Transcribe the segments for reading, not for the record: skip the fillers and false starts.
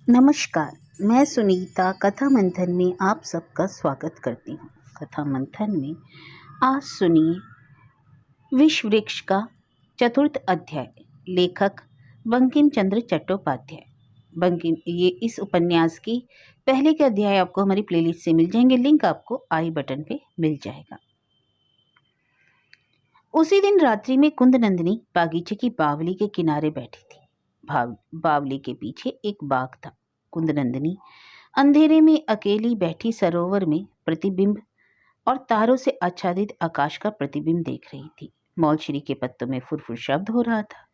नमस्कार, मैं सुनीता कथा मंथन में आप सबका स्वागत करती हूँ। कथा मंथन में आज सुनिए विष वृक्ष का चतुर्थ अध्याय। लेखक बंकिम चंद्र चट्टोपाध्याय। ये इस उपन्यास की पहले के अध्याय आपको हमारी प्लेलिस्ट से मिल जाएंगे। लिंक आपको आई बटन पे मिल जाएगा। उसी दिन रात्रि में कुंद नंदिनी बागीचे की बावली के किनारे बैठी थी। बावली के पीछे एक बाग था। कुंद नंदिनी अंधेरे में अकेली बैठी सरोवर में प्रतिबिंब और तारों से आच्छादित आकाश का प्रतिबिंब देख रही थी। मौलश्री के पत्तों में फुरफुर शब्द हो रहा था।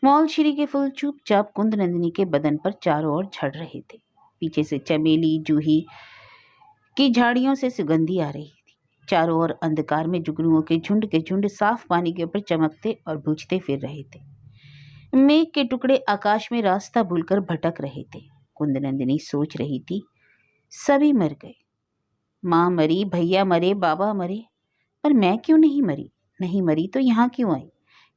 मौलश्री के फूल चुपचाप कुंद नंदिनी के बदन पर चारों ओर झड़ रहे थे। पीछे से चमेली जूही की झाड़ियों से सुगंधी आ रही थी। चारों ओर अंधकार में जुगनुओं के झुंड साफ पानी के ऊपर चमकते और बुझते फिर रहे थे। मेघ के टुकड़े आकाश में रास्ता भूलकर भटक रहे थे। कुंद नंदिनी सोच रही थी, सभी मर गए। माँ मरी, भैया मरे, बाबा मरे, पर मैं क्यों नहीं मरी? नहीं मरी तो यहाँ क्यों आई?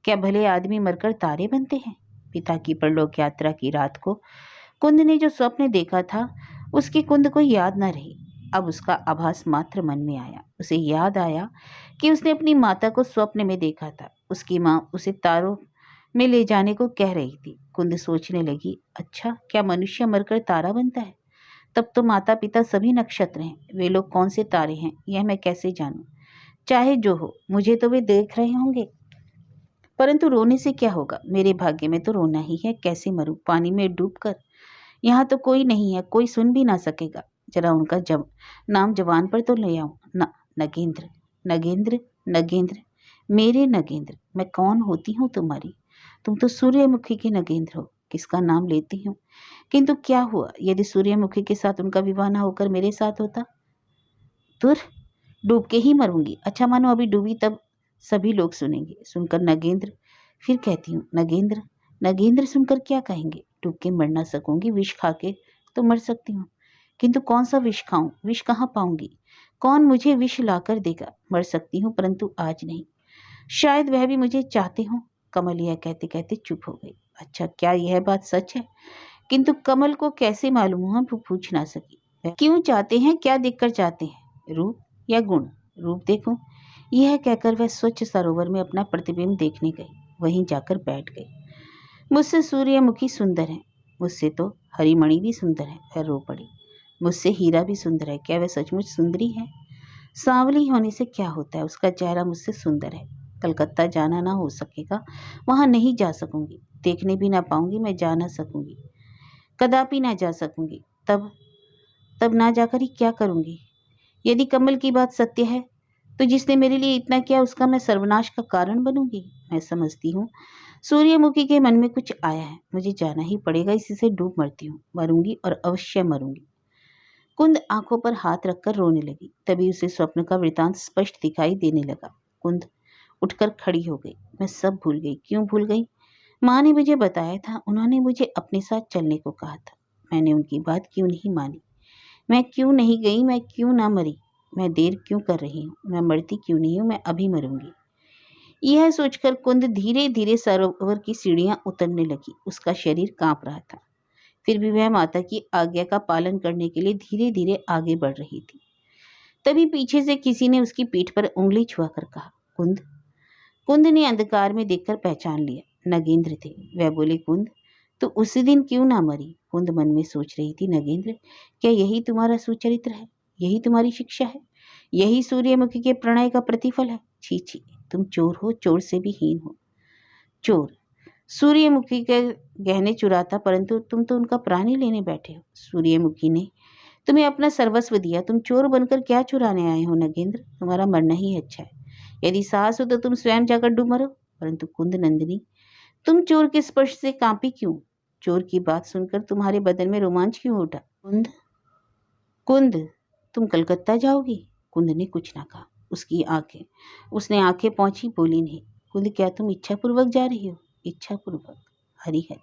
क्या भले आदमी मरकर तारे बनते हैं? पिता की परलोक यात्रा की रात को कुंद ने जो स्वप्न देखा था, उसकी कुंद को याद न रही। अब उसका आभास मात्र मन में आया। उसे याद आया कि उसने अपनी माता को स्वप्न में देखा था। उसकी माँ उसे तारों में ले जाने को कह रही थी। कुंद सोचने लगी, अच्छा, क्या मनुष्य मरकर तारा बनता है? तब तो माता पिता सभी नक्षत्र हैं। वे लोग कौन से तारे हैं, यह मैं कैसे जानूं? चाहे जो हो, मुझे तो वे देख रहे होंगे। परंतु रोने से क्या होगा? मेरे भाग्य में तो रोना ही है। कैसे मरूं? पानी में डूबकर? यहाँ तो कोई नहीं है, कोई सुन भी ना सकेगा। जरा उनका नाम जवान पर तो ले आऊं ना। नगेंद्र, नगेंद्र, नगेंद्र, मेरे नगेंद्र, मैं कौन होती हूँ तुम्हारी? तुम तो सूर्यमुखी के नगेंद्र हो। किसका नाम लेती हूँ? किंतु क्या हुआ यदि सूर्यमुखी के साथ उनका विवाह न होकर मेरे साथ होता? दूर, डूब के ही मरूंगी। अच्छा, मानो अभी डूबी तब सभी लोग सुनेंगे। सुनकर नगेंद्र, फिर कहती हूँ नगेंद्र, नगेंद्र सुनकर क्या कहेंगे? डूब के मर ना सकूंगी, विष खा के तो मर सकती हूँ, किंतु कौन सा विष खाऊं? विष कहाँ पाऊंगी? कौन मुझे विष लाकर देगा? मर सकती हूँ, परंतु आज नहीं। शायद वह भी मुझे चाहते हों। कमल यह कहते कहते चुप हो गई। अच्छा, क्या यह बात सच है? किंतु कमल को कैसे मालूम हुआ? वो पूछ ना सकी। वह क्यों चाहते हैं? क्या देखकर चाहते हैं? रूप या गुण? रूप देखूं, यह कहकर वह स्वच्छ सरोवर में अपना प्रतिबिंब देखने गई। वहीं जाकर बैठ गई। मुझसे सूर्यमुखी सुंदर है, मुझसे तो हरिमणि भी सुंदर है। वह रो पड़ी। मुझसे हीरा भी सुंदर है। क्या वह सचमुच सुंदरी है? सांवली होने से क्या होता है? उसका चेहरा मुझसे सुंदर है। कलकत्ता जाना ना हो सकेगा, वहां नहीं जा सकूंगी। देखने भी ना पाऊंगी, मैं जा ना सकूंगी, कदापि ना जा सकूंगी। तब तब ना जाकर ही क्या करूंगी? यदि कमल की बात सत्य है, तो जिसने मेरे लिए इतना किया उसका मैं सर्वनाश का कारण बनूंगी। मैं समझती हूँ सूर्यमुखी के मन में कुछ आया है। मुझे जाना ही पड़ेगा, इसी से डूब मरती हूँ। मरूंगी और अवश्य मरूंगी। कुंद आंखों पर हाथ रखकर रोने लगी। तभी उसे स्वप्न का वृतांत स्पष्ट दिखाई देने लगा। कुंद उठकर खड़ी हो गई। मैं सब भूल गई। क्यों भूल गई? माँ ने मुझे बताया था, उन्होंने मुझे अपने साथ चलने को कहा था। मैंने उनकी बात क्यों नहीं मानी? मैं क्यों नहीं गई? मैं क्यों ना मरी? मैं देर क्यों कर रही हूँ? मैं मरती क्यों नहीं हूँ? मैं अभी मरूंगी। यह सोचकर कुंद धीरे धीरे सरोवर की सीढ़ियां उतरने लगी। उसका शरीर कांप रहा था, फिर भी वह माता की आज्ञा का पालन करने के लिए धीरे धीरे आगे बढ़ रही थी। तभी पीछे से किसी ने उसकी पीठ पर उंगली छुआकर कहा, कुंद। कुंद ने अंधकार में देखकर पहचान लिया, नगेंद्र थे। वह बोले, कुंद, तो उसी दिन क्यों ना मरी? कुंद मन में सोच रही थी, नगेंद्र, क्या यही तुम्हारा सुचरित्र है? यही तुम्हारी शिक्षा है? यही सूर्यमुखी के प्रणय का प्रतिफल है? छी छी, तुम चोर हो, चोर से भी हीन हो। चोर सूर्यमुखी के गहने चुराता, परंतु तुम तो उनका प्राण ही लेने बैठे हो। सूर्यमुखी ने तुम्हें अपना सर्वस्व दिया, तुम चोर बनकर क्या चुराने आए हो? नगेंद्र, तुम्हारा मरना ही अच्छा है। यदि साहस हो तो तुम स्वयं जाकर डूब मरो। परंतु कुंद नंदिनी, तुम चोर के स्पर्श से कांपी क्यों? चोर की बात सुनकर तुम्हारे बदन में रोमांच क्यों उठा? कुंद, कुंद, तुम कलकत्ता जाओगी? कुंद ने कुछ ना कहा। उसने आंखें पहुंची, बोली नहीं। कुंद, क्या तुम इच्छापूर्वक जा रही हो? इच्छापूर्वक? हरी है।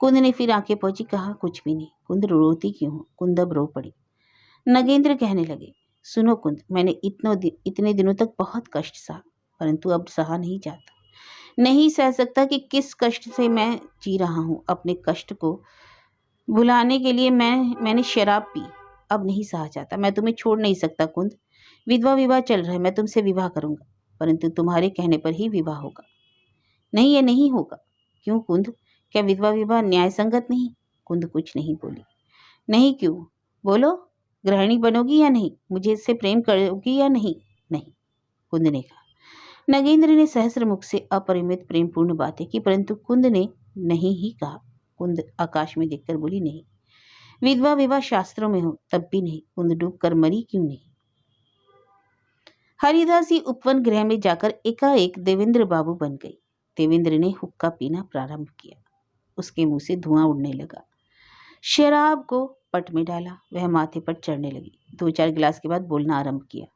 कुंद ने फिर आंखें पहुंची, कहा, कुछ भी नहीं। कुंद, रोती क्यों हो? कुंद अब रो पड़ी। नगेंद्र कहने लगे, सुनो कुंद, मैंने इतने दिनों तक बहुत कष्ट सहा, परंतु अब सहा नहीं जाता। नहीं सह सकता कि किस कष्ट से मैं जी रहा हूं। अपने कष्ट को भुलाने के लिए मैंने शराब पी, अब नहीं सहा जाता। मैं तुम्हें छोड़ नहीं सकता कुंद। विधवा विवाह चल रहा है, मैं तुमसे विवाह करूंगा, परंतु तुम्हारे कहने पर ही विवाह होगा। नहीं, ये नहीं होगा। क्यों कुंद? क्या विधवा विवाह न्याय संगत नहीं? कुंद कुछ नहीं बोली। नहीं क्यों? बोलो, गृहिणी बनोगी या नहीं? मुझे इससे प्रेम करोगी या नहीं? नहीं, कुंद ने कहा। नगेंद्र ने सहस्र मुख से अपरिमित प्रेमपूर्ण बातें की, परंतु कुंद ने नहीं ही कहा। कुंद आकाश में देखकर बोली, नहीं, विधवा विवाह शास्त्रों में हो तब भी नहीं। कुंद डूब कर मरी क्यों नहीं? हरिदासी उपवन गृह में जाकर एकाएक देवेंद्र बाबू बन गई। देवेंद्र ने हुक्का पीना प्रारंभ किया। उसके मुंह से धुआं उड़ने लगा। शराब को पट में डाला, वह माथे पर चढ़ने लगी। 2-4 गिलास के बाद बोलना आरंभ किया।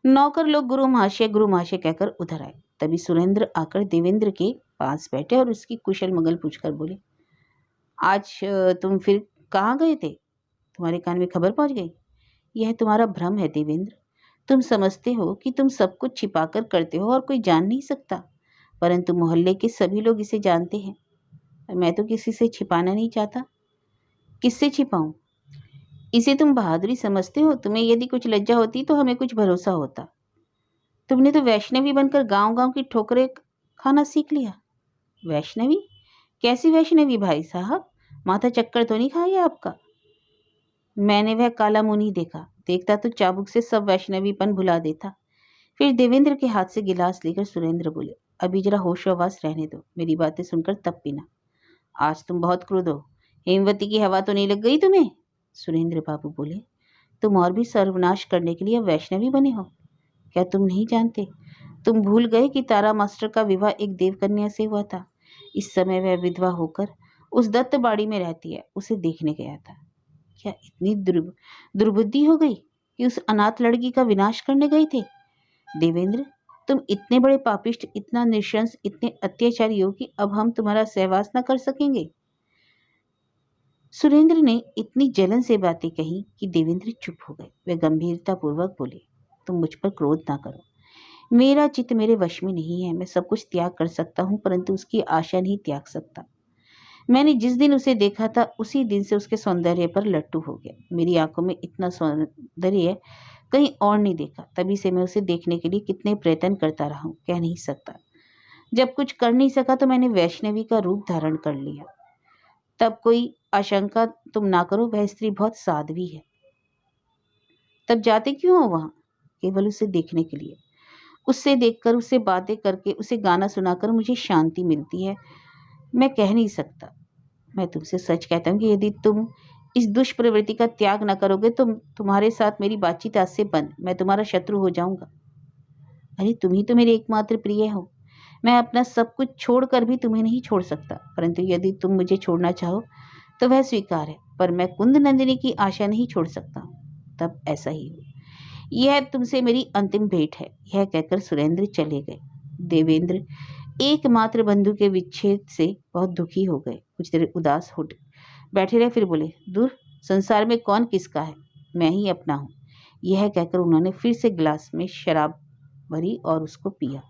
नौकर लोग गुरु महाशय कहकर उधर आए। तभी सुरेंद्र आकर देवेंद्र के पास बैठे और उसकी कुशल मंगल पूछकर बोले, आज तुम फिर कहाँ गए थे? तुम्हारे कान में खबर पहुंच गई? यह तुम्हारा भ्रम है देवेंद्र। तुम समझते हो कि तुम सब कुछ छिपाकर करते हो और कोई जान नहीं सकता, परंतु मोहल्ले के सभी लोग इसे जानते हैं। मैं तो किसी से छिपाना नहीं चाहता। किससे छिपाऊं? इसे तुम बहादुरी समझते हो? तुम्हें यदि कुछ लज्जा होती तो हमें कुछ भरोसा होता। तुमने तो वैष्णवी बनकर गांव गांव की ठोकरें खाना सीख लिया। वैष्णवी? कैसी वैष्णवी भाई साहब? माथा चक्कर तो नहीं खाया आपका? मैंने वह काला मुंह नहीं देखा, देखता तो चाबुक से सब वैष्णवीपन भुला देता। फिर देवेंद्र के हाथ से गिलास लेकर सुरेंद्र बोले, अभी जरा होशोवास रहने दो, मेरी बातें सुनकर तब पीना। आज तुम बहुत क्रुद्ध हो। हेमवती की हवा तो नहीं लग गई तुम्हें? सुरेंद्र बाबू बोले, तुम और भी सर्वनाश करने के लिए वैष्णवी बने हो? क्या तुम नहीं जानते? तुम भूल गए कि तारा मास्टर का विवाह एक देवकन्या से हुआ था। इस समय वह विधवा होकर उस दत्त बाड़ी में रहती है, उसे देखने गया था। क्या इतनी दुर्बुद्धि हो गई कि उस अनाथ लड़की का विनाश करने गए थे? देवेंद्र, तुम इतने बड़े पापिष्ट, इतना निशंस, इतने अत्याचारी हो कि अब हम तुम्हारा सहवास न कर सकेंगे। सुरेंद्र ने इतनी जलन से बातें कही कि देवेंद्र चुप हो गए। वे गंभीरता पूर्वक बोले, तुम मुझ पर क्रोध ना करो। मेरा चित्त मेरे वश में नहीं है। मैं सब कुछ त्याग कर सकता हूँ, परंतु उसकी आशा नहीं त्याग सकता। मैंने जिस दिन उसे देखा था उसी दिन से उसके सौंदर्य पर लट्टू हो गया। मेरी आंखों में इतना सौंदर्य कहीं और नहीं देखा। तभी से मैं उसे देखने के लिए कितने प्रयत्न करता रहा हूँ, कह नहीं सकता। जब कुछ कर नहीं सका तो मैंने वैष्णवी का रूप धारण कर लिया। तब कोई आशंका तुम ना करो, वह स्त्री बहुत साध्वी है। तब जाते क्यों हो वहां? केवल उसे देखने के लिए। उससे देखकर, उससे बातें करके, उसे गाना सुनाकर मुझे शांति मिलती है। मैं कह नहीं सकता। मैं तुमसे सच कहता हूँ कि यदि तुम इस दुष्प्रवृत्ति का त्याग न करोगे तो तुम्हारे साथ मेरी बातचीत आज से बंद। मैं तुम्हारा शत्रु हो जाऊंगा। अरे तुम ही तो मेरे एकमात्र प्रिय हो। मैं अपना सब कुछ छोड़कर भी तुम्हें नहीं छोड़ सकता, परंतु यदि तुम मुझे छोड़ना चाहो तो वह स्वीकार है, पर मैं कुंद नंदिनी की आशा नहीं छोड़ सकता। तब ऐसा ही हो। यह तुमसे मेरी अंतिम भेंट है। यह कहकर सुरेंद्र चले गए। देवेंद्र एकमात्र बंधु के विच्छेद से बहुत दुखी हो गए। कुछ देर उदास हो बैठे रहे, फिर बोले, दूर, संसार में कौन किसका है, मैं ही अपना हूँ। यह कहकर उन्होंने फिर से गिलास में शराब भरी और उसको पिया।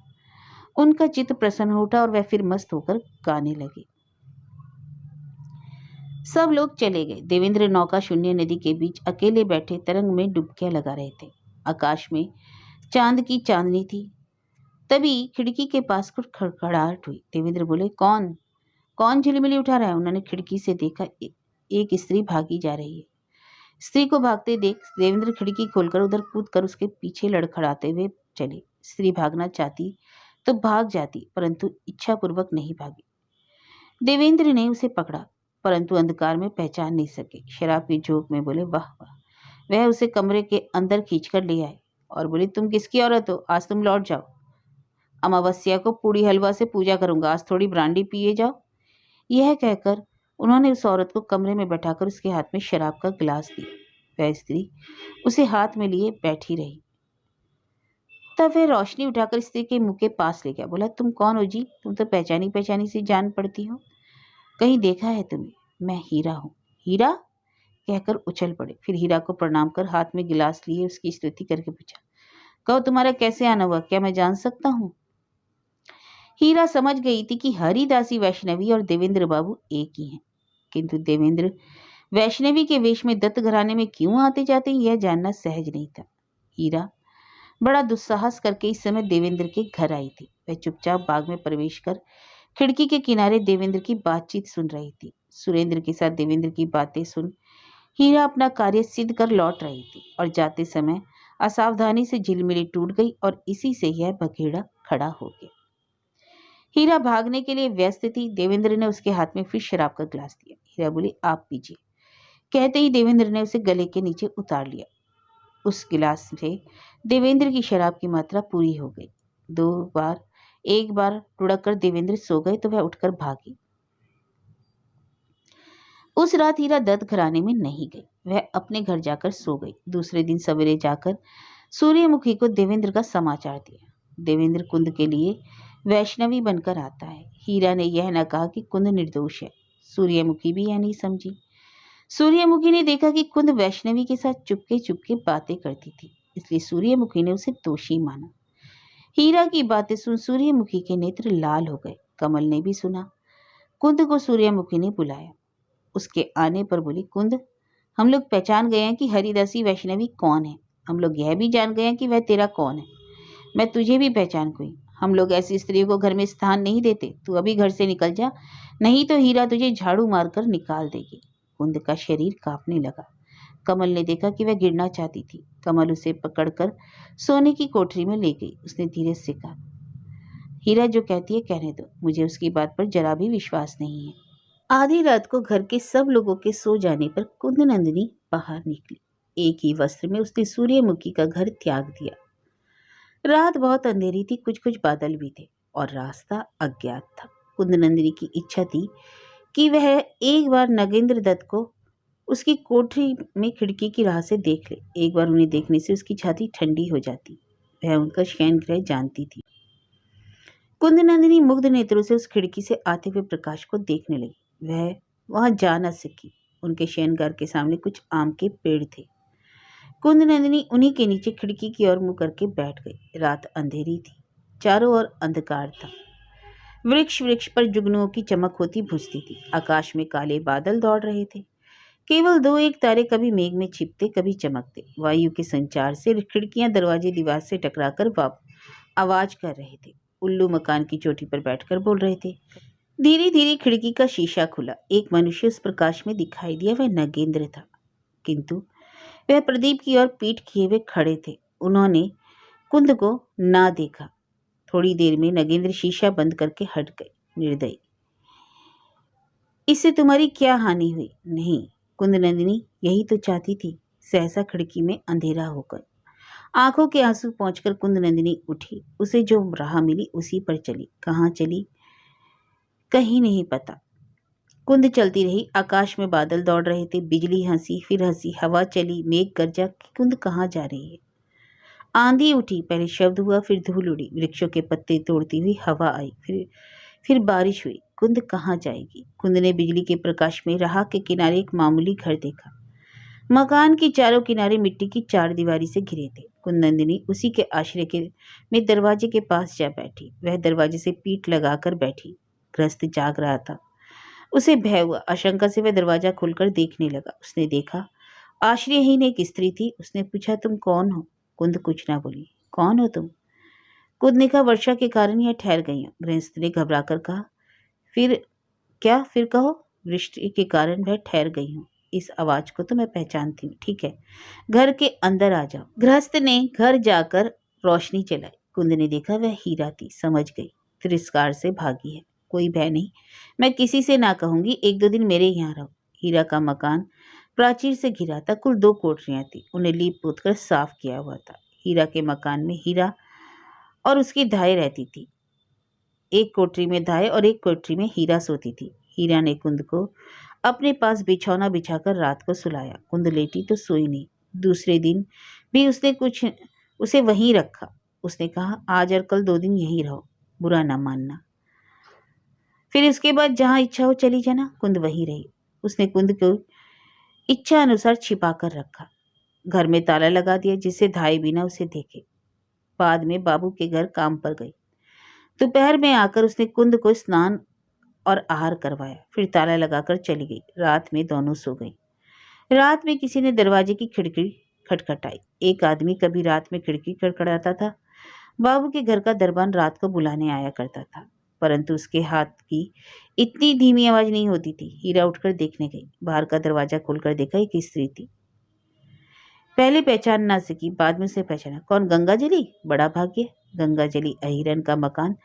उनका चित्त प्रसन्न हो उठा और वह फिर मस्त होकर गाने लगे। सब लोग चले गए। देवेंद्र नौका शून्य नदी के बीच अकेले बैठे तरंग में डुबकियां लगा रहे थे। आकाश में चांद की चांदनी थी। तभी खिड़की के पास कुछ खड़खड़ाहट हुई। देवेंद्र बोले, कौन कौन झिलमिली उठा रहा है? उन्होंने खिड़की से देखा, एक स्त्री भागी जा रही है। स्त्री को भागते देख देवेंद्र खिड़की खोलकर उधर कूदकर उसके पीछे लड़खड़ाते हुए चले। स्त्री भागना चाहती तो भाग जाती, परंतु इच्छापूर्वक नहीं भागी। देवेंद्र ने उसे पकड़ा, परंतु अंधकार में पहचान नहीं सके। शराब की झोंक में बोले, वाह वाह। वह उसे कमरे के अंदर खींचकर ले आए और बोले, तुम किसकी औरत हो? आज तुम लौट जाओ। अमावस्या को पूड़ी हलवा से पूजा करूंगा, आज थोड़ी ब्रांडी पिए जाओ। यह कहकर उन्होंने उस औरत को कमरे में बैठाकर उसके हाथ में शराब का गिलास दिया। वह स्त्री उसे हाथ में लिए बैठी रही। तब वह रोशनी उठाकर स्त्री के मुंह के पास ले गया। बोला, तुम कौन हो जी? तुम तो पहचानी पहचानी सी जान पड़ती हो। कहीं देखा है तुम्हें? मैं हीरा हूँ। हीरा? कहकर उछल पड़े। फिर हीरा को प्रणाम कर हाथ में गिलास लिए उसकी स्तुति करके पूछा, कहो तुम्हारा कैसे आना हुआ? क्या मैं जान सकता हूँ? हीरा समझ गई थी कि हरिदासी वैष्णवी और देवेंद्र बाबू एक ही हैं। किंतु देवेंद्र वैष्णवी के वेश में दत्त घराने में क्यों आते जाते यह जानना सहज नहीं था। हीरा बड़ा दुस्साहस करके इस समय देवेंद्र के घर आई थी। वह चुपचाप बाग में प्रवेश कर खिड़की के किनारे देवेंद्र की बातचीत सुन रही थी। सुरेंद्र के साथ देवेंद्र की बातें सुन हीरा अपना कार्य सिद्ध कर लौट रही थी और जाते समय असावधानी से झिलमिली टूट गई और इसी से यह बखेड़ा खड़ा हो गया। हीरा भागने के लिए व्यस्त थी। देवेंद्र ने उसके हाथ में फिर शराब का ग्लास दिया। हीरा बोली, आप पीजिए। कहते ही देवेंद्र ने उसे गले के नीचे उतार लिया। उस गिलास से देवेंद्र की शराब की मात्रा पूरी हो गई। एक बार लुढ़क कर देवेंद्र सो गए तो वह उठकर भागी। उस रात हीरा दत्त घराने में नहीं गई। वह अपने घर जाकर सो गई। दूसरे दिन सवेरे जाकर सूर्यमुखी को देवेंद्र का समाचार दिया। देवेंद्र कुंद के लिए वैष्णवी बनकर आता है। हीरा ने यह न कहा कि कुंद निर्दोष है। सूर्यमुखी भी यह नहीं समझी। सूर्यमुखी ने देखा कि कुंद वैष्णवी के साथ चुपके चुपके बातें करती थी, इसलिए सूर्यमुखी ने उसे दोषी माना। हीरा की बातें सुन सूर्यमुखी के नेत्र लाल हो गए। कमल ने भी सुना। कुंद को सूर्यमुखी ने बुलाया। उसके आने पर बोली, कुंद, हम लोग पहचान गए हैं कि हरिदासी वैष्णवी कौन है। हम लोग यह भी जान गए हैं कि वह तेरा कौन है। मैं तुझे भी पहचान गई। हम लोग ऐसी स्त्रियों को घर में स्थान नहीं देते। तू अभी घर से निकल जा, नहीं तो हीरा तुझे झाड़ू मारकर निकाल देगी। कुंद का शरीर कांपने लगा। कमल ने देखा कि वह गिरना चाहती थी। कमल उसे पकड़कर सोने की कोठरी में ले गई। उसने धीरे से कहा, हीरा जो कहती है कहने दो, मुझे उसकी बात पर जरा भी विश्वास नहीं है। आधी रात को घर के सब लोगों के सो जाने पर कुंद नंदिनी बाहर निकली। एक ही वस्त्र में उसने सूर्यमुखी का घर त्याग दिया। रात बहुत अंधेरी थी, कुछ कुछ बादल भी थे और रास्ता अज्ञात था। कुंद नंदिनी की इच्छा थी कि वह एक बार नगेंद्र दत्त को उसकी कोठरी में खिड़की की राह से देख ले। एक बार उन्हें देखने से उसकी छाती ठंडी हो जाती। वह उनका शयन गृह जानती थी। कुंद नंदिनी मुग्ध नेत्रों से उस खिड़की से आते हुए प्रकाश को देखने लगी। वह वहां जा न सकी। उनके शयनगार के सामने कुछ आम के पेड़ थे। कुंद नंदिनी उन्हीं के नीचे खिड़की की ओर मुंह करके बैठ गई। रात अंधेरी थी, चारों ओर अंधकार था। वृक्ष पर जुगनुओं की चमक होती बुझती थी। आकाश में काले बादल दौड़ रहे थे। केवल दो एक तारे कभी मेघ में छिपते, कभी चमकते। वायु के संचार से खिड़कियां दरवाजे दीवार से टकराकर आवाज कर रहे थे। उल्लू मकान की चोटी पर बैठकर बोल रहे थे। धीरे धीरे खिड़की का शीशा खुला। एक मनुष्य उस प्रकाश में दिखाई दिया। वह नगेंद्र था, किंतु वह प्रदीप की ओर पीठ किए हुए खड़े थे। उन्होंने कुंद को ना देखा। थोड़ी देर में नगेंद्र शीशा बंद करके हट गए। निर्दयी, इससे तुम्हारी क्या हानि हुई? नहीं, कुंद नंदिनी यही तो चाहती थी। सहसा खिड़की में अंधेरा हो गया। आंखों के आंसू पहुंचकर कुंद नंदिनी उठी। उसे जो राह मिली उसी पर चली। कहाँ चली कहीं नहीं पता। कुंद चलती रही। आकाश में बादल दौड़ रहे थे। बिजली हंसी, फिर हंसी। हवा चली, मेघ गरजा। कुंद कहाँ जा रही है? आंधी उठी, पहले शब्द हुआ, फिर धूल उड़ी। वृक्षों के पत्ते तोड़ती हुई हवा आई, फिर बारिश हुई। कुंद कहाँ जाएगी? कुंद ने बिजली के प्रकाश में राह के किनारे एक मामूली घर देखा। मकान के चारों किनारे मिट्टी की चार दीवारी से घिरे थे। कुंद नंदिनी उसी के आश्रय में दरवाजे के पास जा बैठी। वह दरवाजे से पीठ लगाकर बैठी। गृहस्थ जाग रहा था। उसे भय हुआ। आशंका से वह दरवाजा खोलकर देखने लगा। उसने देखा आश्रयहीन एक स्त्री थी। उसने पूछा, तुम कौन हो? कुंद कुछ ना बोली। कौन हो तुम? कुंद ने कहा, वर्षा के कारण यह ठहर गई हूँ। गृहस्थ ने घबराकर कहा, फिर क्या? फिर कहो। वृष्टि के कारण वह ठहर गई हूँ। इस आवाज को तो मैं पहचानती हूँ। ठीक है, घर के अंदर आ जाओ। गृहस्थ ने घर जाकर रोशनी जलाई। कुंद ने देखा वह हीरा थी। समझ गई, तिरस्कार से भागी है। कोई भय नहीं, मैं किसी से ना कहूंगी। एक दो दिन मेरे यहाँ रहो। हीरा का मकान प्राचीर से घिरा था। कुल 2 कोठरियां थी। उन्हें लीप पोत कर साफ किया हुआ था। हीरा के मकान में हीरा और उसकी धाय रहती थी। एक कोठरी में धाय और एक कोठरी में हीरा सोती थी। हीरा ने कुंद को अपने पास बिछौना बिछाकर रात को सुलाया। कुंद लेटी तो सोई नहीं। दूसरे दिन भी उसने उसे वहीं रखा। उसने कहा, आज और कल 2 दिन यहीं रहो, बुरा ना मानना। फिर इसके बाद जहां इच्छा हो चली जाना। कुंद वहीं रही। उसने कुंद को इच्छा अनुसार छिपा कर रखा। घर में ताला लगा दिया, जिससे धाई बिना उसे देखे। बाद में बाबू के घर काम पर गई। दोपहर में आकर उसने कुंद को स्नान और आहार करवाया, फिर ताला लगाकर चली गई। रात में दोनों सो गई। रात में किसी ने दरवाजे की खिड़की खटखटाई। एक आदमी कभी रात में खिड़की खटखटाता था। बाबू के घर का दरबान रात को बुलाने आया करता था, परंतु उसके हाथ की इतनी धीमी आवाज नहीं होती थी। हीरा उठकर देखने गई। बाहर का दरवाजा खोलकर देखा एक स्त्री थी। पहले पहचान ना सकी, बाद में उसे पहचाना। कौन? गंगाजली। बड़ा भाग्य। गंगाजली अहिरन का मकान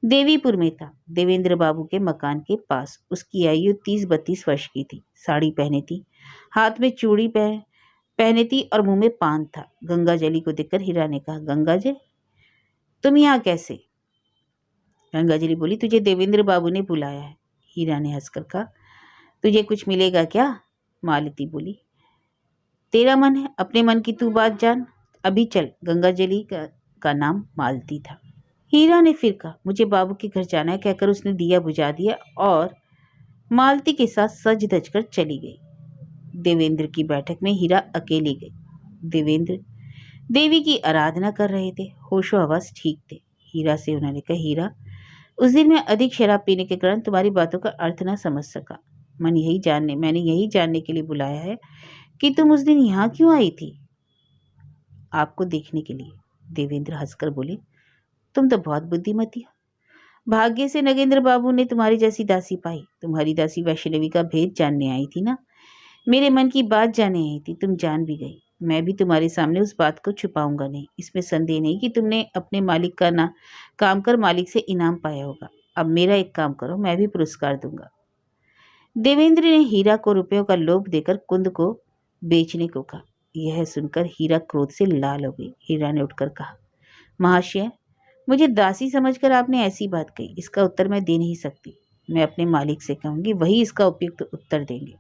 देवीपुर में था, देवेंद्र बाबू के मकान के पास। उसकी आयु 30-32 वर्ष की थी। साड़ी पहनी थी, हाथ में चूड़ी पहने थी और मुंह में पान था। गंगाजली को देखकर हीरा ने कहा, गंगाजली तुम यहाँ कैसे? गंगाजली बोली, तुझे देवेंद्र बाबू ने बुलाया है। हीरा ने हंसकर कहा, तुझे कुछ मिलेगा क्या? मालती बोली, तेरा मन है, अपने मन की तू बात जान। अभी चल। गंगाजली का नाम मालती था। हीरा ने फिर कहा, मुझे बाबू के घर जाना है, कहकर उसने दिया बुझा दिया और मालती के साथ सज धज कर चली गई। देवेंद्र की बैठक में हीरा अकेली गई। देवेंद्र देवी की आराधना कर रहे थे, होशो हवास ठीक थे। हीरा से उन्होंने कहा, हीरा उस दिन मैं अधिक शराब पीने के कारण तुम्हारी बातों का अर्थ न समझ सका। मैंने यही जानने के लिए बुलाया है कि तुम उस दिन यहाँ क्यों आई थी? आपको देखने के लिए। देवेंद्र हंसकर बोले, तुम तो बहुत बुद्धिमती हो। भाग्य से नगेंद्र बाबू ने तुम्हारी जैसी दासी पाई। तुम्हारी दासी वैष्णवी का भेद जानने आई थी ना, मेरे मन की बात जानने आई थी। तुम जान भी गई। मैं भी तुम्हारे सामने उस बात को छुपाऊंगा नहीं। इसमें संदेह नहीं कि तुमने अपने मालिक का ना काम कर मालिक से इनाम पाया होगा। अब मेरा एक काम करो, मैं भी पुरस्कार दूंगा। देवेंद्र ने हीरा को रुपयों का लोभ देकर कुंद को बेचने को कहा। यह सुनकर हीरा क्रोध से लाल हो गई। हीरा ने उठकर कहा, महाशय, मुझे दासी समझकर आपने ऐसी बात कही, इसका उत्तर मैं दे नहीं सकती। मैं अपने मालिक से कहूंगी, वही इसका उपयुक्त उत्तर देंगे।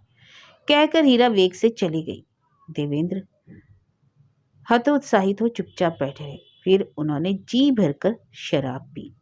कहकर हीरा वेग से चली गई। देवेंद्र हतोत्साहित हो चुपचाप बैठे रहे। फिर उन्होंने जी भरकर शराब पी।